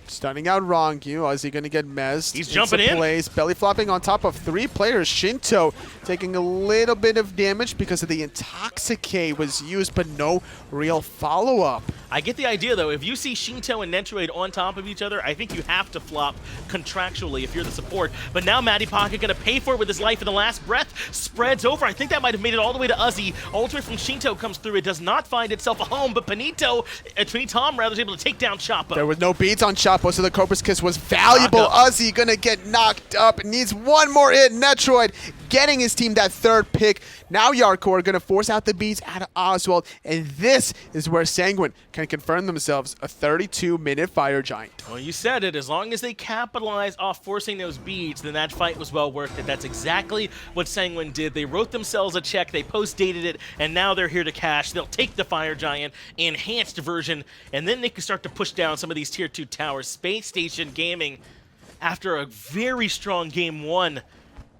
Stunning out Ronngyu. Is he going to get mezzed? He's jumping in. Place. Belly flopping on top of 3 players. Sheento taking a little bit of damage because of the Intoxicate was used, but no real follow-up. I get the idea, though. If you see Sheento and Netrioid on top of each other, I think you have to flop contractually if you're the support. But now Mattypocket going to pay for it with his life in the last breath. Spreads over. I think that might have made it all the way to Uzzy. Ultimate from Sheento comes through. It does not find itself a home, but Panitom is able to take down Chapo. There was no beads on Chapo, so the Cobra's Kiss was valuable. Uzzy going to get knocked up. Needs one more hit. Netrioid getting his team that 3rd pick. Now Jarcorrr going to force out the beats out of Oswaald, and this is where Sanguine can confirm themselves a 32-minute fire giant. Well, you said it. As long as they capitalize off forcing those beads, then that fight was well worth it. That's exactly what Sanguine did. They wrote themselves a check, they post-dated it, and now they're here to cash. They'll take the fire giant, enhanced version, and then they can start to push down some of these Tier 2 towers. Spacestation Gaming, after a very strong Game 1,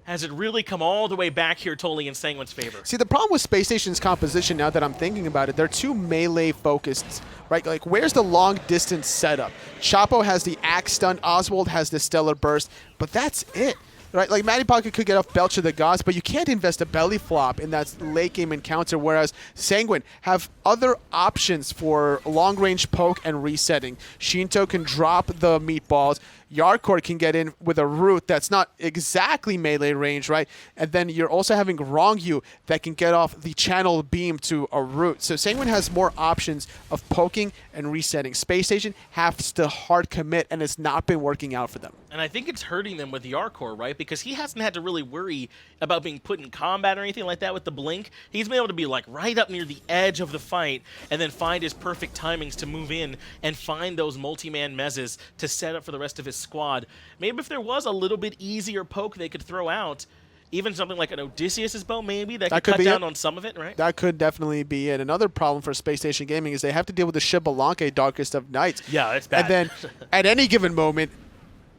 has it really come all the way back here totally in Sanguine's favor? See, the problem with Space Station's composition, now that I'm thinking about it, they're too melee-focused, right? Like, where's the long-distance setup? Chapo has the Axe Stun, Oswaald has the Stellar Burst, but that's it. Right, like Mattypocket could get off Belch of the Gods, but you can't invest a belly flop in that late game encounter, whereas Sanguine have other options for long-range poke and resetting. Sheento can drop the meatballs. Jarcorrr can get in with a root that's not exactly melee range, right? And then you're also having Ronngyu that can get off the channel beam to a root. So Sanguine has more options of poking and resetting. Space Station has to hard commit, and it's not been working out for them. And I think it's hurting them with Jarcorrr, right? Because he hasn't had to really worry about being put in combat or anything like that with the blink. He's been able to be like right up near the edge of the fight and then find his perfect timings to move in and find those multi-man mezzes to set up for the rest of his squad. Maybe if there was a little bit easier poke they could throw out, even something like an Odysseus's bow maybe that could cut down on some of it, right? That could definitely be it. Another problem for Space Station Gaming is they have to deal with the Xbalanque Darkest of Nights. Yeah, it's bad. And then at any given moment,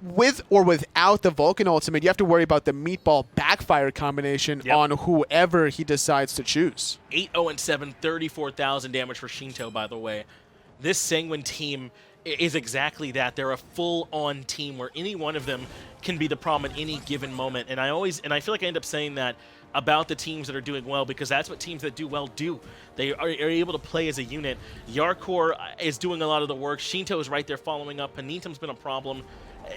with or without the Vulcan ultimate, you have to worry about the meatball backfire combination on whoever he decides to choose. 8-0-7, 34,000 damage for Sheento, by the way. This Sanguine team is exactly that. They're a full-on team where any one of them can be the problem at any given moment. And I feel like I end up saying that about the teams that are doing well because that's what teams that do well do. They are able to play as a unit. Jarcorrr is doing a lot of the work. Sheento is right there following up. Panitom's been a problem.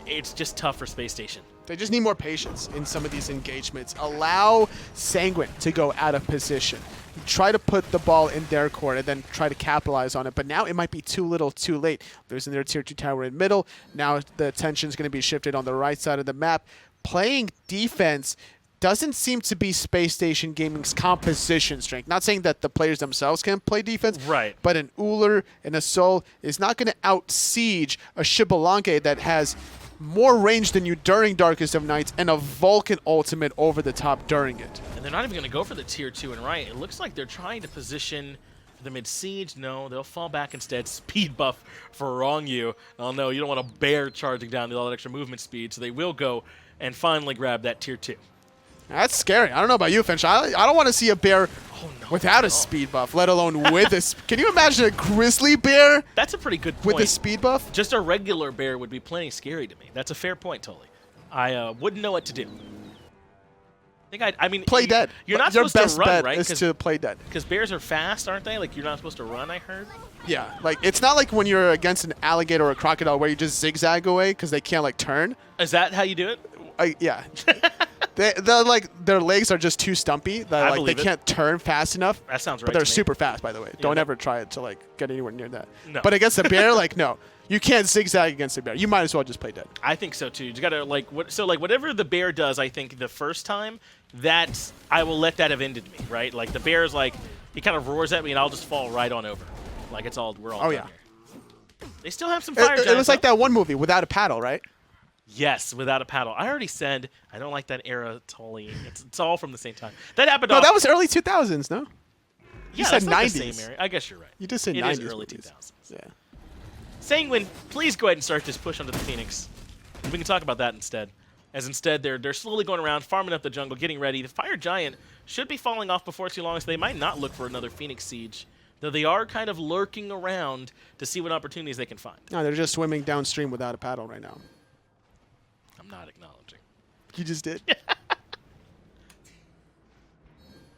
It's just tough for Space Station. They just need more patience in some of these engagements. Allow Sanguine to go out of position. Try to put the ball in their court and then try to capitalize on it. But now it might be too little, too late. Losing their Tier 2 tower in middle. Now the attention is going to be shifted on the right side of the map. Playing defense doesn't seem to be Space Station Gaming's composition strength. Not saying that the players themselves can play defense, right? But an Ullr and a Soul is not going to out-siege a Xbalanque that has more range than you during Darkest of Nights and a Vulcan ultimate over the top during it. And they're not even going to go for the Tier 2 and right. It looks like they're trying to position the mid-siege. No, they'll fall back instead. Speed buff for Ronngyu. Oh no, you don't want a bear charging down with all that extra movement speed, so they will go and finally grab that Tier 2. That's scary. I don't know about you, Finch. I don't want to see a bear without a speed buff, let alone with a... Can you imagine a grizzly bear? That's a pretty good point. With a speed buff? Just a regular bear would be plenty scary to me. That's a fair point, totally. I wouldn't know what to do. I mean, play dead. You're not supposed to run, right? Is to play dead. Because bears are fast, aren't they? Like, you're not supposed to run, I heard? Yeah. Like, it's not like when you're against an alligator or a crocodile where you just zigzag away because they can't, like, turn. Is that how you do it? Yeah. Their legs are just too stumpy. That, like, they can't turn fast enough. That sounds right. But they're to me. super fast, by the way. Yeah, Don't ever try it to like get anywhere near that. No. But against the bear, like no, you can't zigzag against the bear. You might as well just play dead. I think so too. You gotta like whatever the bear does. I think the first time that I will let that have ended me. Right, like the bear's like he kind of roars at me and I'll just fall right on over. Like we're all done here. They still have some fire. It was like that one movie, Without a Paddle, right? Yes, Without a Paddle. I already said I don't like that era totally. It's all from the same time. That happened. No, that was early 2000s, no? You said that's not 90s. the same era. I guess you're right. You just said it 90s. It is early movies. 2000s. Yeah. Sanguine, please go ahead and start this push onto the Phoenix. We can talk about that instead. As instead, they're slowly going around, farming up the jungle, getting ready. The Fire Giant should be falling off before too long, so they might not look for another Phoenix Siege. Though they are kind of lurking around to see what opportunities they can find. No, they're just swimming downstream without a paddle right now. I'm not acknowledging. You just did.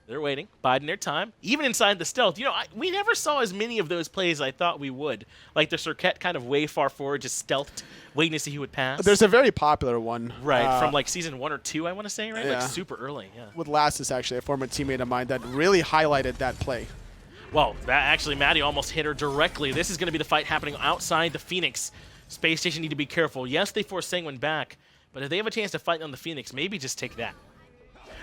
They're waiting, biding their time, even inside the stealth. You know, we never saw as many of those plays as I thought we would. Like the Serqet kind of way far forward, just stealthed, waiting to see who would pass. There's a very popular one. Right, from like season 1 or 2, I want to say, right? Yeah. Like super early, yeah. With Lassus, actually, a former teammate of mine that really highlighted that play. Well, that actually, Matty almost hit her directly. This is going to be the fight happening outside the Phoenix. Space Station need to be careful. Yes, they force Sanguine back, but if they have a chance to fight on the Phoenix, maybe just take that.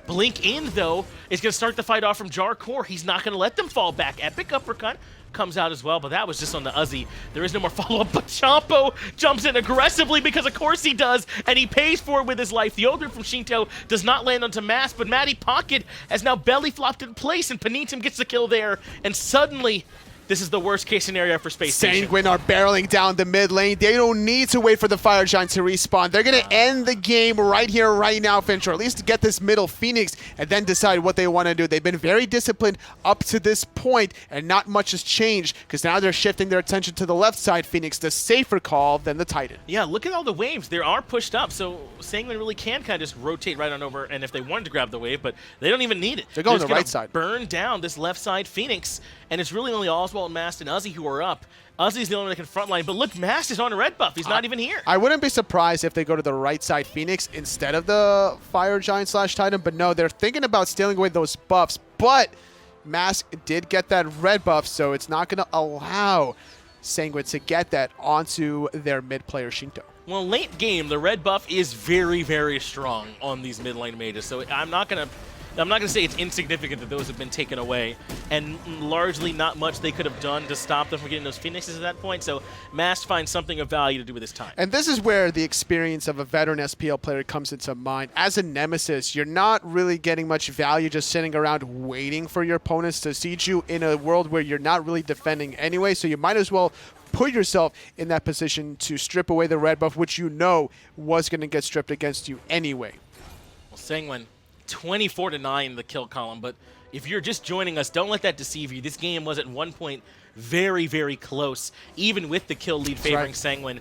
Blink in, though, is going to start the fight off from Jarcorrr. He's not going to let them fall back. Epic uppercut comes out as well, but that was just on the Uzzy. There is no more follow-up, but Champo jumps in aggressively because of course he does, and he pays for it with his life. The Ullr from Sheento does not land onto Mass, but Mattypocket has now belly flopped in place, and Panitom gets the kill there, and suddenly this is the worst case scenario for Space Station. Sanguine are barreling down the mid lane. They don't need to wait for the Fire Giant to respawn. They're going to end the game right here, right now, Finch, or at least get this middle Phoenix and then decide what they want to do. They've been very disciplined up to this point, and not much has changed because now they're shifting their attention to the left side Phoenix, the safer call than the Titan. Yeah, look at all the waves. They are pushed up, so Sanguine really can kind of just rotate right on over, and if they wanted to grab the wave, but they don't even need it. They're going just the right side. Burn down this left side Phoenix, and it's really only Oswaald, Mast, and Uzzy who are up. Uzzy's the only one that can frontline, but look, Mast is on a red buff. He's not even here. I wouldn't be surprised if they go to the right side Phoenix instead of the Fire Giant / Titan, but no, they're thinking about stealing away those buffs, but Mask did get that red buff, so it's not going to allow Sanguine to get that onto their mid player Sheento. Well, late game, the red buff is very, very strong on these mid lane mages, so I'm not gonna say it's insignificant that those have been taken away, and largely not much they could have done to stop them from getting those Phoenixes at that point, so Mast finds something of value to do with his time. And this is where the experience of a veteran SPL player comes into mind. As a Nemesis, you're not really getting much value just sitting around waiting for your opponents to siege you in a world where you're not really defending anyway, so you might as well put yourself in that position to strip away the red buff, which you know was going to get stripped against you anyway. Well, Sanguine 24-9 the kill column, but if you're just joining us, don't let that deceive you. This game was at one point very, very close, even with the kill lead favoring Sanguine.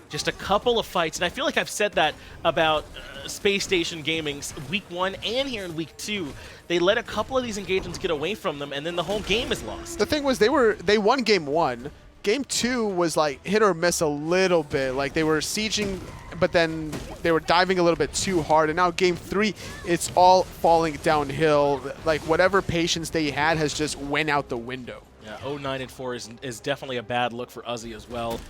Just a couple of fights, and I feel like I've said that about Space Station Gaming's week 1 and here in week 2. They let a couple of these engagements get away from them, and then the whole game is lost. The thing was, they won game 1. Game 2 was like hit or miss a little bit. Like they were sieging, but then they were diving a little bit too hard. And now game 3, it's all falling downhill. Like whatever patience they had has just went out the window. Yeah, 0-9-4 is definitely a bad look for Uzzy as well.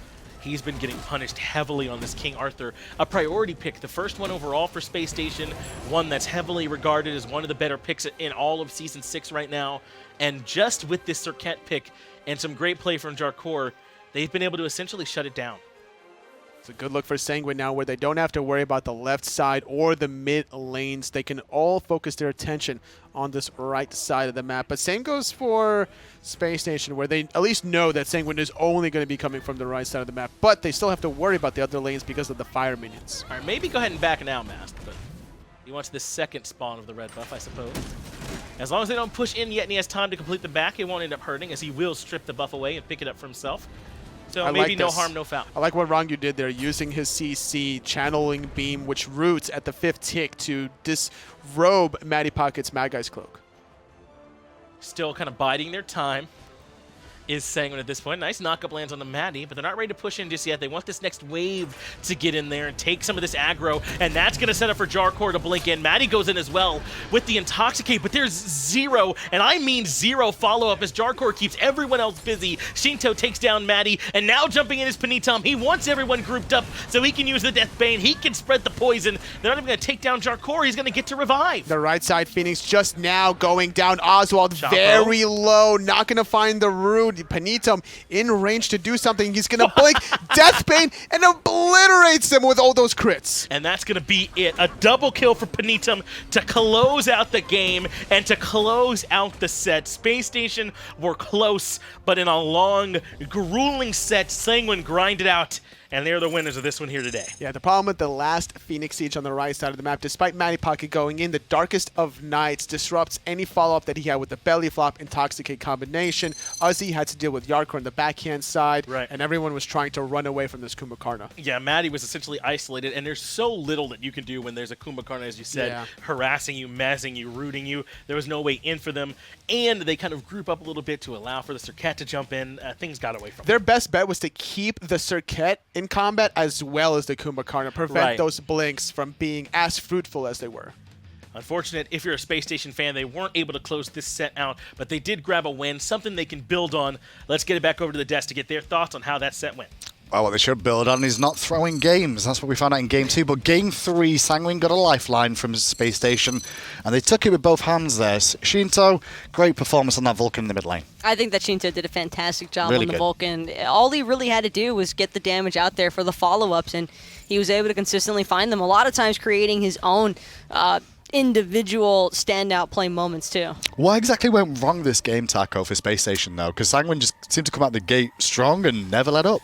He's been getting punished heavily on this King Arthur. A priority pick, the first one overall for Space Station, one that's heavily regarded as one of the better picks in all of Season 6 right now. And just with this Serqet pick and some great play from Jarcorrr, they've been able to essentially shut it down. It's a good look for Sanguine now where they don't have to worry about the left side or the mid lanes. They can all focus their attention on this right side of the map. But same goes for Space Station, where they at least know that Sanguine is only going to be coming from the right side of the map. But they still have to worry about the other lanes because of the fire minions. All right, maybe go ahead and back now, Mast, but he wants the second spawn of the red buff, I suppose. As long as they don't push in yet and he has time to complete the back, it won't end up hurting, as he will strip the buff away and pick it up for himself. So maybe no harm, no foul. I like what Ronngyu did there, using his CC, channeling beam, which roots at the 5th tick to disrobe Mattypocket's Mad Guy's cloak. Still kind of biding their time. is Sanguine at this point. Nice knock-up lands on the Matty, but they're not ready to push in just yet. They want this next wave to get in there and take some of this aggro, and that's going to set up for Jarcorrr to blink in. Matty goes in as well with the Intoxicate, but there's zero, and I mean zero follow-up as Jarcorrr keeps everyone else busy. Sheento takes down Matty, and now jumping in is Panitom. He wants everyone grouped up so he can use the Death Bane. He can spread the poison. They're not even going to take down Jarcorrr. He's going to get to revive. The right side Phoenix just now going down. Oswaald Chapo. very low, not going to find the root. Panitom in range to do something. He's going to blink Death Bane and obliterates them with all those crits. And that's going to be it. A double kill for Panitom to close out the game and to close out the set. Space Station were close, but in a long, grueling set, Sanguine grinded out. And they're the winners of this one here today. Yeah, the problem with the last Phoenix Siege on the right side of the map, despite Mattypocket going in, the Darkest of Nights disrupts any follow-up that he had with the Belly Flop Intoxicate combination. Uzzy had to deal with Jarcorrr on the backhand side, right, and everyone was trying to run away from this Kumbhakarna. Yeah, Matty was essentially isolated, and there's so little that you can do when there's a Kumbhakarna, as you said, harassing you, mazzing you, rooting you. There was no way in for them, and they kind of group up a little bit to allow for the Serqet to jump in. Things got away from them. Their best bet was to keep the Serqet in combat as well as the Kumbhakarna, prevent those blinks from being as fruitful as they were. Unfortunate, if you're a Space Station fan, they weren't able to close this set out, but they did grab a win, something they can build on. Let's get it back over to the desk to get their thoughts on how that set went. Well, what they should build on is not throwing games. That's what we found out in Game 2. But Game 3, Sanguine got a lifeline from Space Station, and they took it with both hands there. Sheento, great performance on that Vulcan in the mid lane. I think that Sheento did a fantastic job Really on the good. Vulcan. All he really had to do was get the damage out there for the follow-ups, and he was able to consistently find them. A lot of times creating his own individual standout play moments, too. What exactly went wrong this game, Taco, for Space Station, though? Because Sanguine just seemed to come out the gate strong and never let up.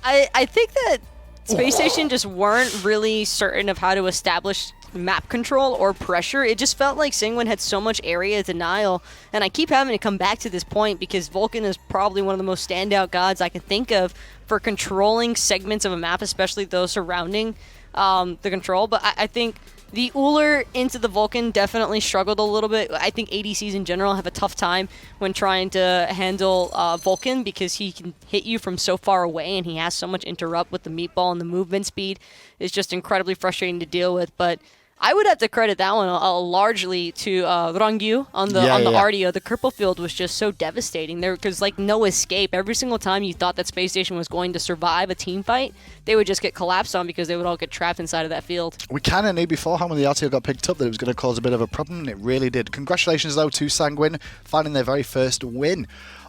I think that Space Station just weren't really certain of how to establish map control or pressure. It just felt like Sanguine had so much area denial, and I keep having to come back to this point because Vulcan is probably one of the most standout gods I can think of for controlling segments of a map, especially those surrounding the control. But I think the Ullr into the Vulcan definitely struggled a little bit. I think ADCs in general have a tough time when trying to handle Vulcan because he can hit you from so far away and he has so much interrupt with the meatball, and the movement speed is just incredibly frustrating to deal with. But I would have to credit that one largely to Ronngyu on the Artio. The Cripple Field was just so devastating. There was like no escape. Every single time you thought that Space Station was going to survive a team fight, they would just get collapsed on because they would all get trapped inside of that field. We kind of knew beforehand when the Artio got picked up that it was going to cause a bit of a problem, and it really did. Congratulations, though, to Sanguine, finding their very first win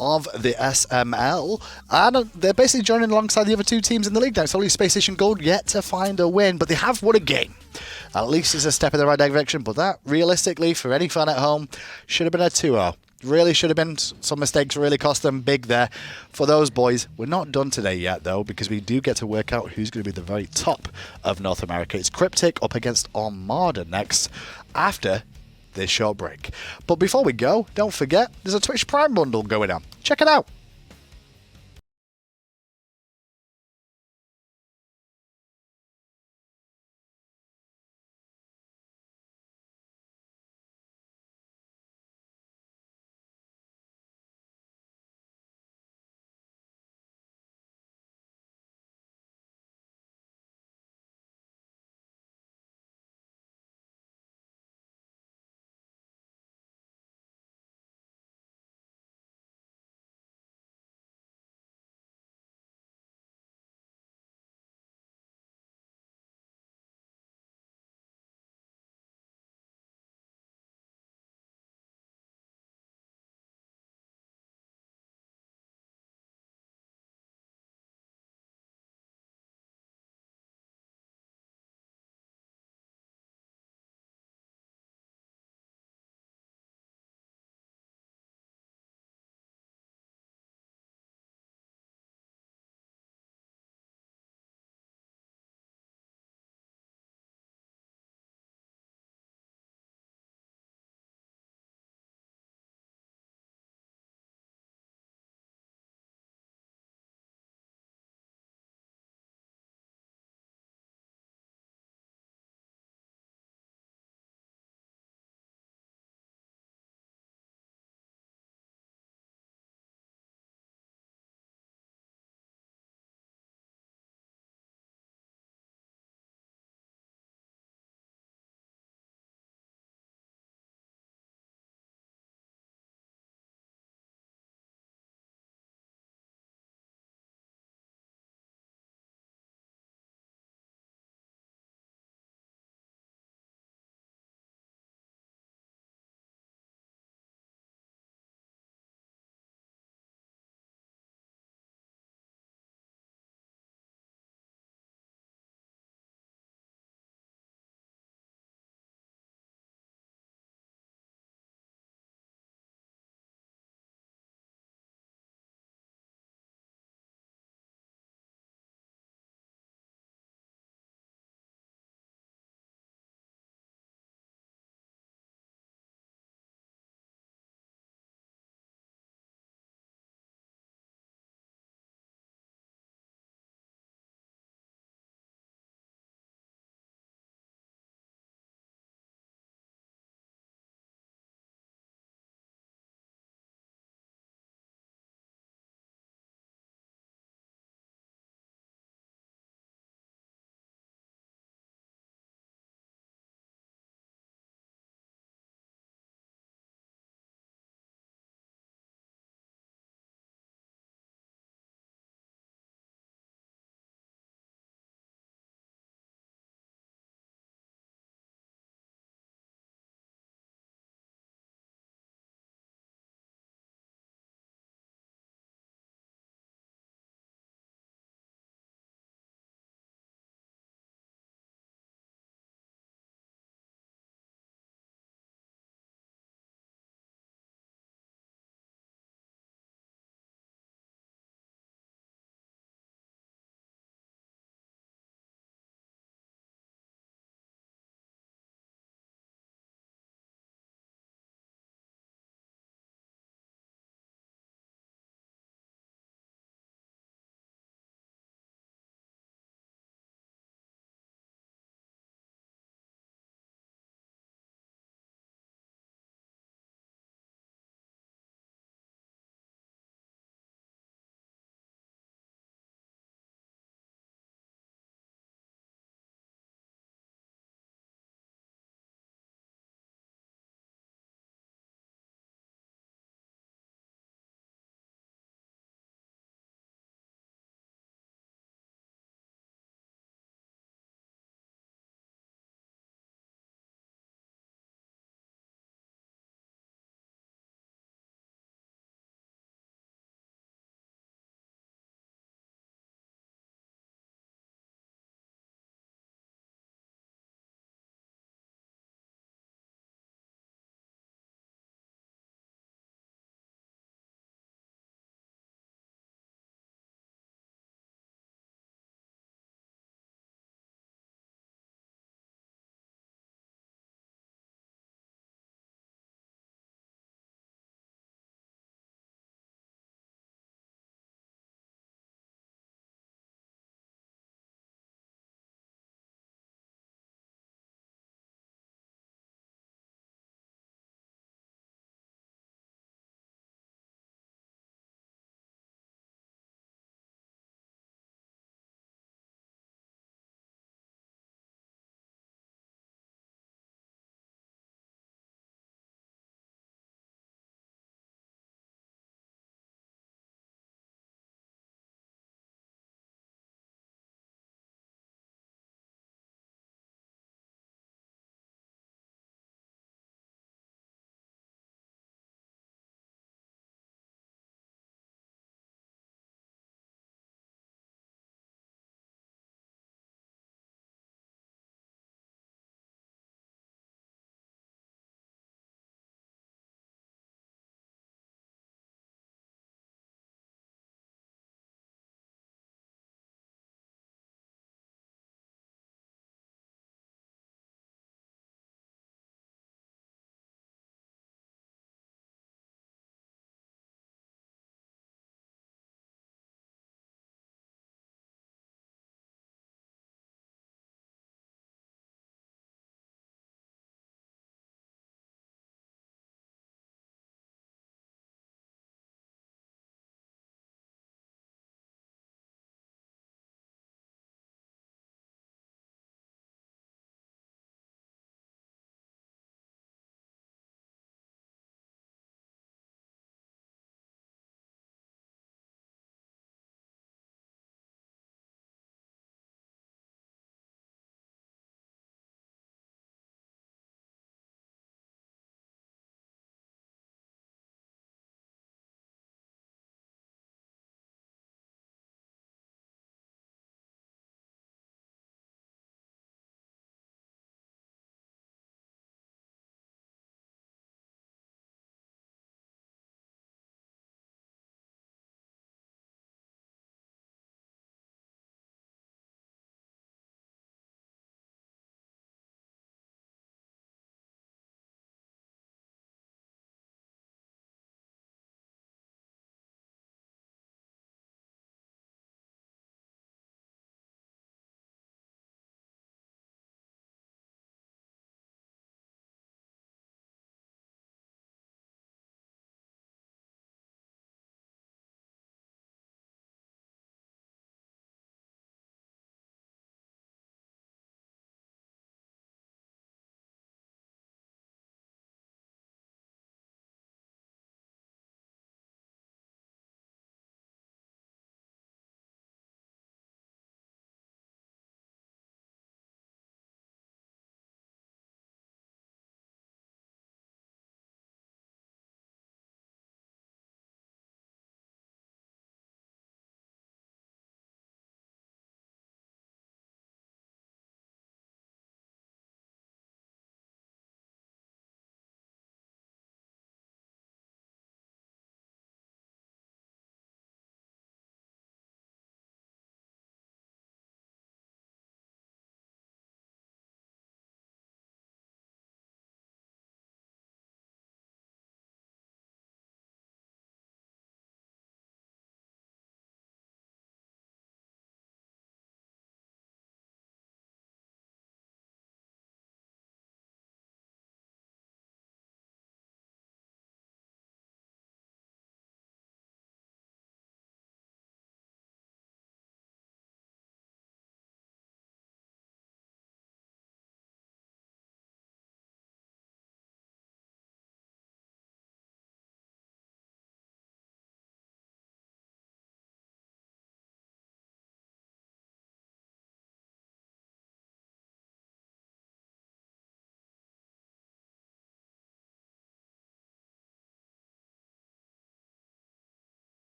of the SML, and they're basically joining alongside the other two teams in the league now. It's only Space Station Gold yet to find a win, but they have won a game. At least it's a step in the right direction, but that, realistically, for any fan at home, should have been a 2-0. Really should have been. Some mistakes really cost them big there for those boys. We're not done today yet, though, because we do get to work out who's going to be the very top of North America. It's Cryptic up against Armada next, after this short break. But before we go, don't forget, there's a Twitch Prime bundle going on. Check it out.